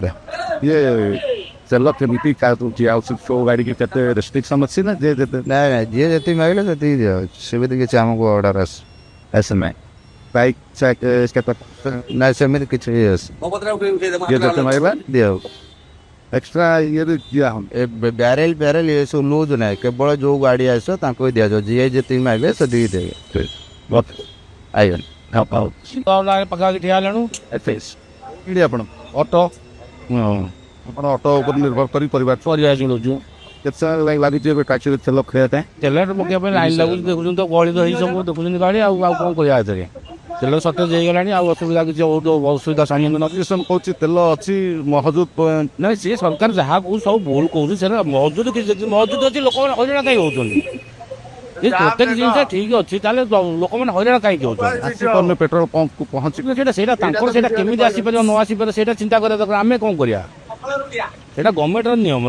ये तेल केମିତି को गाड़ी की केते रेस्ट्रिक्शन अच्छी ना जे ना जी जी मांगे से दियो सेमिति किसी आमको ऑर्डर आस ऐसे में बाइक चेक इसके तक ना सेमिति किसी ये जते माइबा दियो एक्स्ट्रा ये दिया हम ए बैरेल बैरेल ये सब लूज ना केवल जो गाड़ी आसो ताको दिया जो जी जी मांगे से दी देगे बहुत आइए help out पका के ठिया लेनु एफएस इडी आपण ऑटो आपण ऑटो ऊपर निर्भर करी परिवार परिया चलुछु केते लागी जे टैक्सी तेल खेते तेल पके पे लाइन लागु देखुछन तो गली तो ही सब देखुछन गाड़ी आ कोन करिया एतरे तेल सटे जे गलानी आ असुविधा किछ असुविधा सामने न किसम कहछि तेल अछि मौजूद नहीं से सरकार जहाँ को सब भूल कहूँ से मौजूद किसी मौजूद अच्छी लोक मैंने हईराण कहीं होती प्रत्येक जिन ठीक अच्छी लोक मैंने हईराण कहीं आसी पेट्रोल पंप को पहुंची केमी आसपार न आसपार चिंता करें आम कौन कर गवर्नमेंट नियम